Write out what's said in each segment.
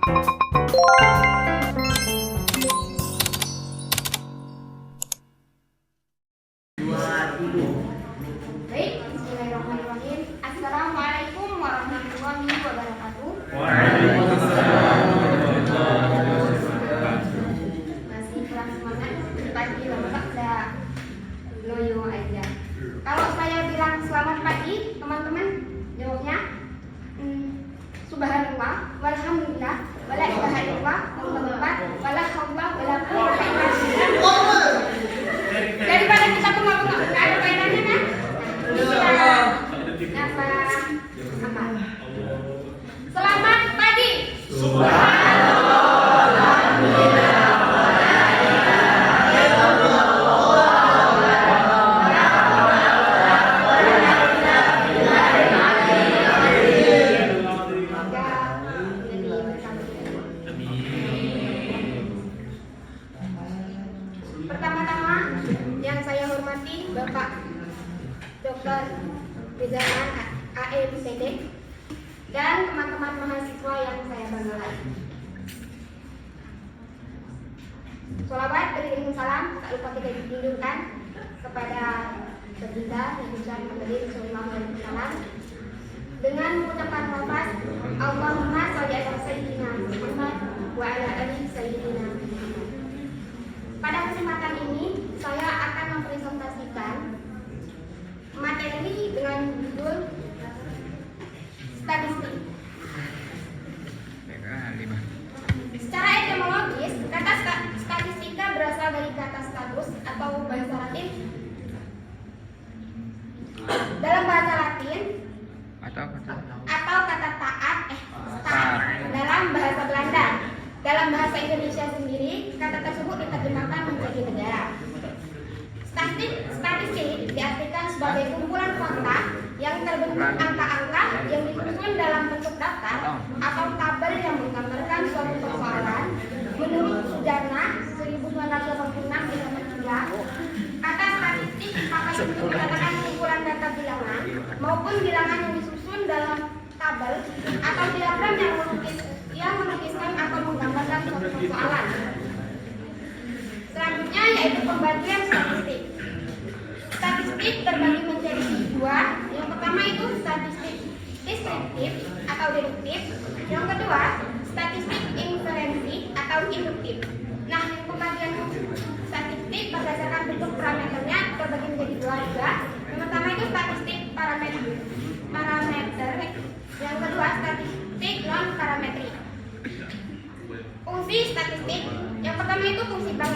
Baik, bismillahirrahmanirrahim. Assalamualaikum warahmatullahi wabarakatuh. Masih kurang semangat pagi, lama udah loyo aja. Kalau saya bilang selamat pagi, teman-teman jawabnya subhanallah, walhamdulillah, wala ilaha illallah, wallahu akbar, wala haula wala quwwata illa billah. Daripada kita bengong-bengong, nggak ada faedahnya kan? Kita apa? Selamat pagi. Pertama-tama yang saya hormati Bapak Dr. Rizalman AMPD dan teman-teman mahasiswa yang saya banggakan. Sholawat beriring salam tak lupa kita junjungkan kepada baginda Nabi Sallallahu Alaihi Wasallam dengan mengucapkan lafaz Allahumma sholli ala sayyidina Muhammad wa ala ali sayyidina Muhammad. Pada kesempatan ini saya akan mempresentasikan materi dengan judul statistik. Secara etimologis, kata statistika berasal dari kata status atau bahasa Latin. Dalam bahasa Latin atau kata taat stat dalam bahasa Belanda. Dalam bahasa Indonesia sendiri, kata tersebut diterjemahkan menjadi negara. Statistik diartikan sebagai kumpulan fakta yang terbentuk angka-angka yang disusun dalam bentuk daftar atau tabel yang menggambarkan suatu persoalan. Menurut Sujarna 1986 di nomor 3, kata statistik dapat dikatakan kumpulan data bilangan maupun bilangan yang disusun dalam tabel atau diagram yang menukiskan atau menggambarkan suatu persoalan. Selanjutnya yaitu pembagian statistik. Statistik terbagi menjadi dua. Yang pertama itu statistik deskriptif atau deduktif. Yang kedua statistik inferensi atau induktif. Nah, pembagian statistik berdasarkan bentuk parameternya terbagi menjadi dua juga. Yang pertama itu statistik parameter. Yang kedua statistik non parametrik. Fungsi statistik yang pertama itu fungsi bank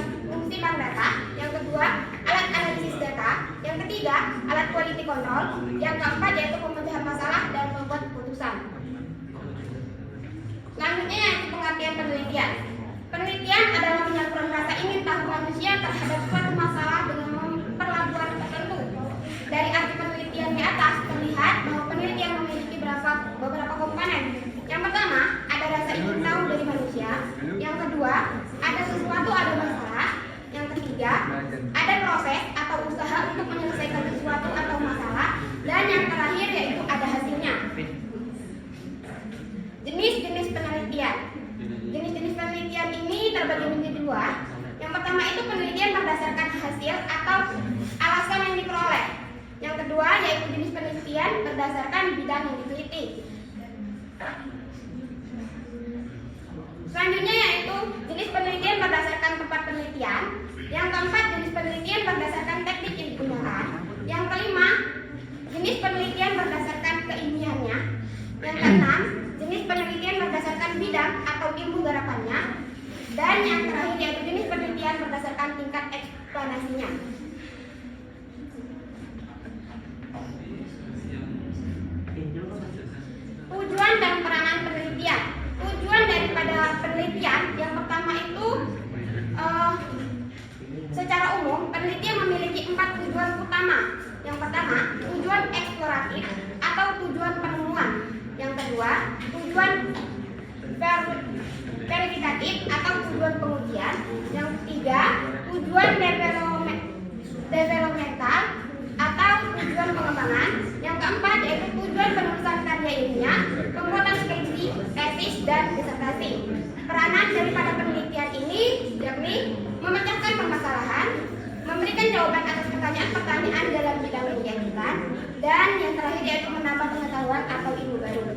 data, yang kedua alat analisis data, yang ketiga alat quality control, yang keempat yaitu pemecahan masalah dan membuat keputusan. Selanjutnya yaitu pengertian penelitian. Penelitian adalah penyaluran rasa ingin tahu manusia terhadap suatu masalah dengan pelabuhan tertentu. Dari arti penelitian di atas terlihat bahwa penelitian memiliki beberapa komponen. Yang pertama, ada rasa ingin tahu dari manusia. Yang kedua, ada sesuatu ada masalah. Yang ketiga, ada proses atau usaha untuk menyelesaikan sesuatu atau masalah. Dan yang terakhir yaitu ada hasilnya. Jenis-jenis penelitian. Jenis-jenis penelitian ini terbagi menjadi dua. Yang pertama itu penelitian berdasarkan hasil atau alasan yang diperoleh. Yang kedua yaitu jenis penelitian berdasarkan bidang yang diteliti. Selanjutnya yaitu jenis penelitian berdasarkan tempat penelitian. Yang keempat jenis penelitian berdasarkan teknik yang digunakan. Yang kelima jenis penelitian berdasarkan keilmiannya. Yang keenam jenis penelitian berdasarkan bidang atau ilmu garapannya. Dan yang terakhir yaitu jenis penelitian berdasarkan tingkat eksplanasinya. Tujuan dan peranan penelitian. Tujuan daripada penelitian yang pertama itu secara umum penelitian memiliki 4 tujuan utama. Yang pertama, tujuan eksploratif atau tujuan penemuan. Yang kedua, tujuan verifikatif atau tujuan pengujian. Yang ketiga, tujuan developmental atau tujuan pengembangan. Yang keempat yaitu tujuan penulisan karya ilmiah, pembuatan skripsi, tesis, dan disertasi. penekanan daripada penelitian ini yakni memecahkan permasalahan, memberikan jawaban atas pertanyaan-pertanyaan dalam bidang yang diajukan, dan yang terakhir yaitu menambah pengetahuan atau ilmu baru.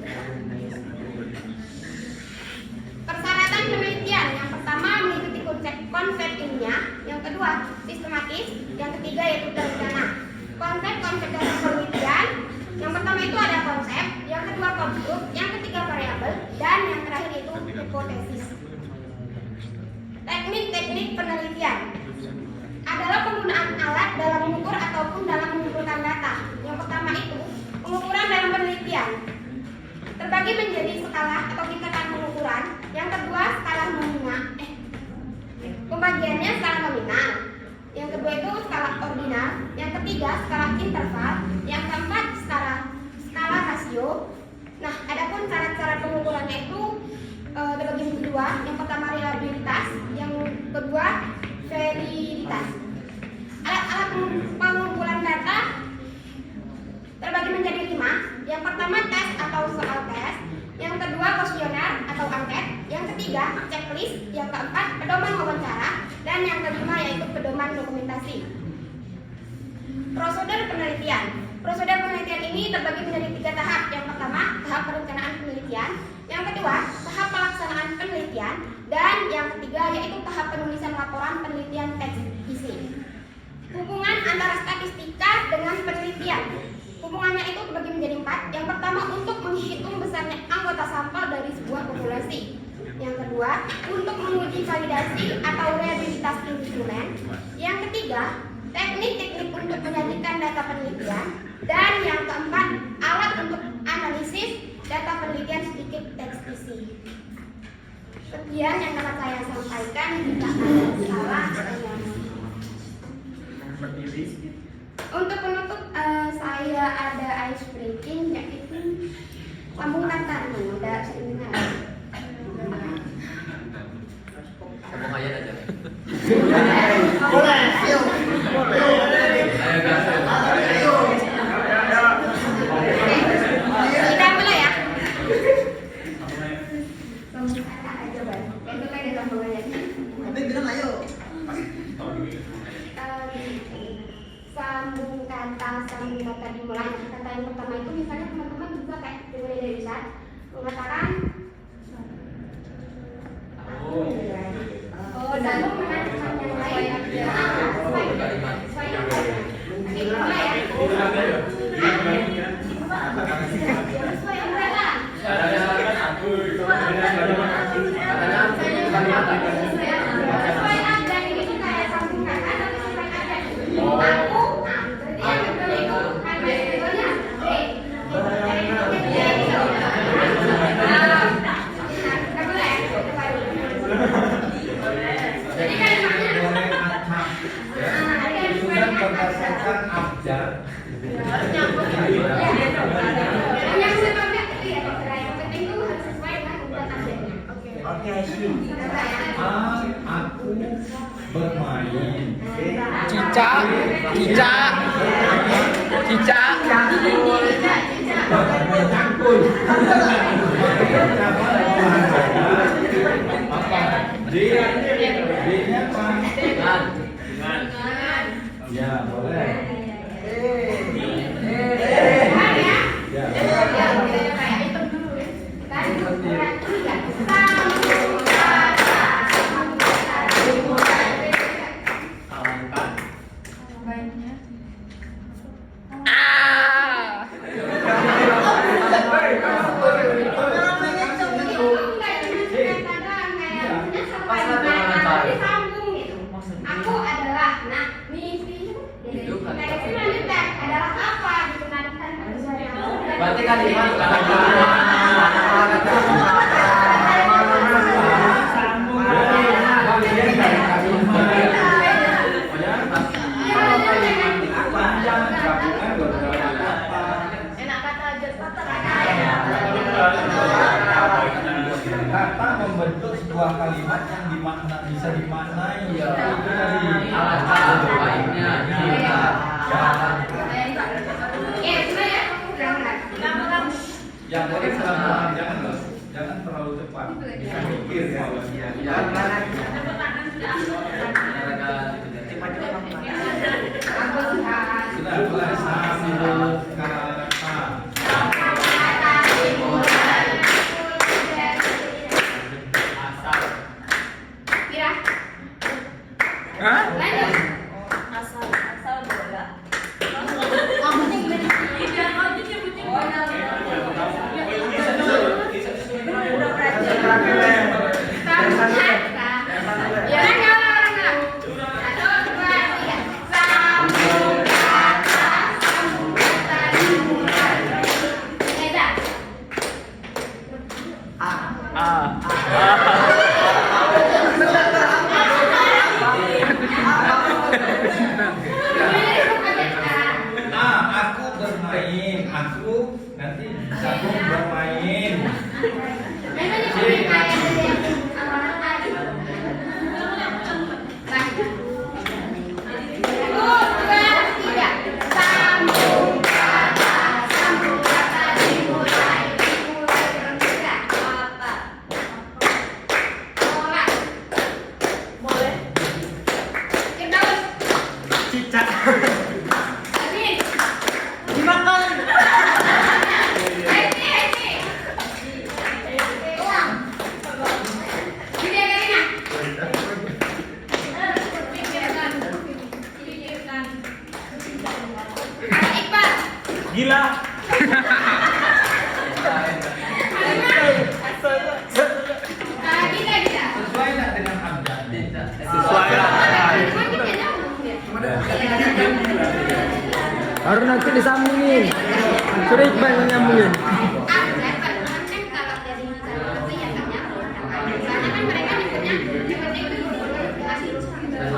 Persyaratan penelitian yang pertama mengikuti konsep ilmiah, yang kedua sistematis, yang ketiga yaitu terencana. Konsep dalam penelitian yang pertama itu ada konsep, yang kedua konstruk, yang ketiga variabel, dan yang terakhir itu hipotesis. Teknik-teknik penelitian adalah penggunaan alat dalam mengukur ataupun dalam mengumpulkan data. Yang pertama itu pengukuran dalam penelitian terbagi menjadi skala atau tingkatan pengukuran. Yang kedua skala nominal, pembagiannya skala nominal. Yang kedua itu skala ordinal. Yang ketiga skala interval. Yang keempat skala rasio. Nah, adapun syarat-syarat pengukurannya itu terbagi menjadi dua. Yang pertama reliabilitas, yang kedua validitas. Alat-alat pengumpulan data terbagi menjadi 5. Yang pertama tes atau soal tes, yang kedua kuesioner atau angket, yang ketiga checklist, yang keempat pedoman wawancara, dan yang kelima yaitu pedoman dokumentasi. Prosedur penelitian. Prosedur penelitian ini terbagi menjadi 3 tahap. Yang pertama tahap perencanaan penelitian, yang kedua tahap pelaksanaan penelitian, dan yang ketiga yaitu tahap penulisan laporan penelitian teks isi. Hubungan antara statistika dengan penelitian. Hubungannya itu terbagi menjadi 4. Yang pertama untuk menghitung besarnya anggota sampel dari sebuah populasi. Yang kedua untuk menguji validasi atau reliabilitas instrumen. Yang ketiga teknik-teknik untuk menyajikan data penelitian. Dan yang keempat alat untuk analisis data penelitian sedikit teks isi. Sekian yang dapat saya sampaikan. Jika ada salah saya untuk penutup saya ada ice breaking yaitu lambung datar. Udah sering dengar. Ngomong aja. Boleh. Kita mulai ya. Lambung datar aja bang. Yang mulai dari lambung aja. Tapi bilang ayo. Sambung kata dimulai. Kata yang pertama itu misalnya teman-teman juga kayak dimulai dari Richard mengatakan sambung dengan kata yang lain. Sesuai yang lain. Mulai ya. Sesuai umbrella. Sesuai aja ini tuh kayak sambung kata tapi sesuai aja. Aku berdasarkan abjad. Oke, sih. Aku bermain. Cicak. Cangkul. Apa? D-nya apa? Ya, boleh. Aku adalah, nah, misi adalah apa gitu kan? Berarti kalimat kata membentuk sebuah kalimat yang bisa dimaknai dari alat-alat lainnya. Yang boleh jangan terlalu cepat. Bisa mikir kalau dia. Sudah mulai sambil kata. Kira. Hah? Lanjut. Maksudnya gimana? Ya kan kalau satu, dua, tiga. Sambung kata, dimulai. Beda. Aku bermain. Aku nanti sambung bermain. Memang ini kayak yang awal tadi. Lanjut. Satu, dua, tiga. Sambung kata dimulai. Dimulai dengan tiga. Apa? Bola. Boleh. Firdaus. Cicak. Amin. Dimakan. Henti. Uang. Julia Karina. Pikirkan. Iqbal. Gila. Gita. Sesuai tak dengan Hamzah? Sesuai lah. Cuma kita nyambung dia. Baru nanti disambungin. Sudah Iqbal yang nyambungin. Kalau dari kalau itu ya kan nyambung. Soalnya kan mereka nyebutnya itu sambung kata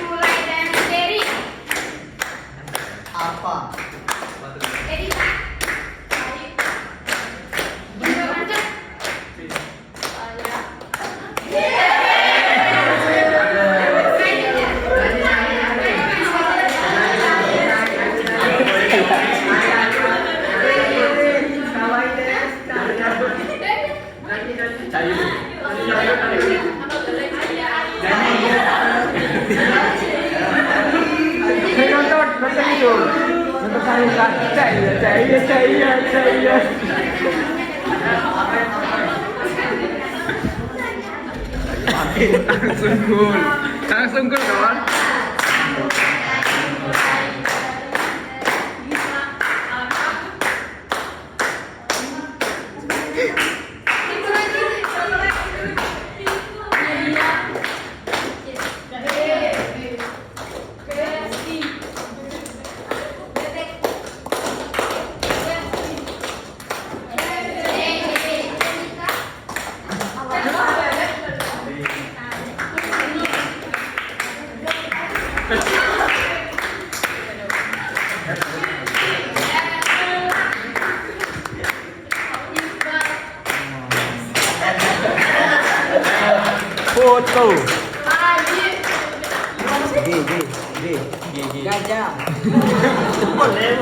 mulai dari Dery. Apa? Erika. Indo Lanjut. Nonton itu. Nonton saya kan. Caya. Langsung gol kawan. Foto. Gajah. Boleh.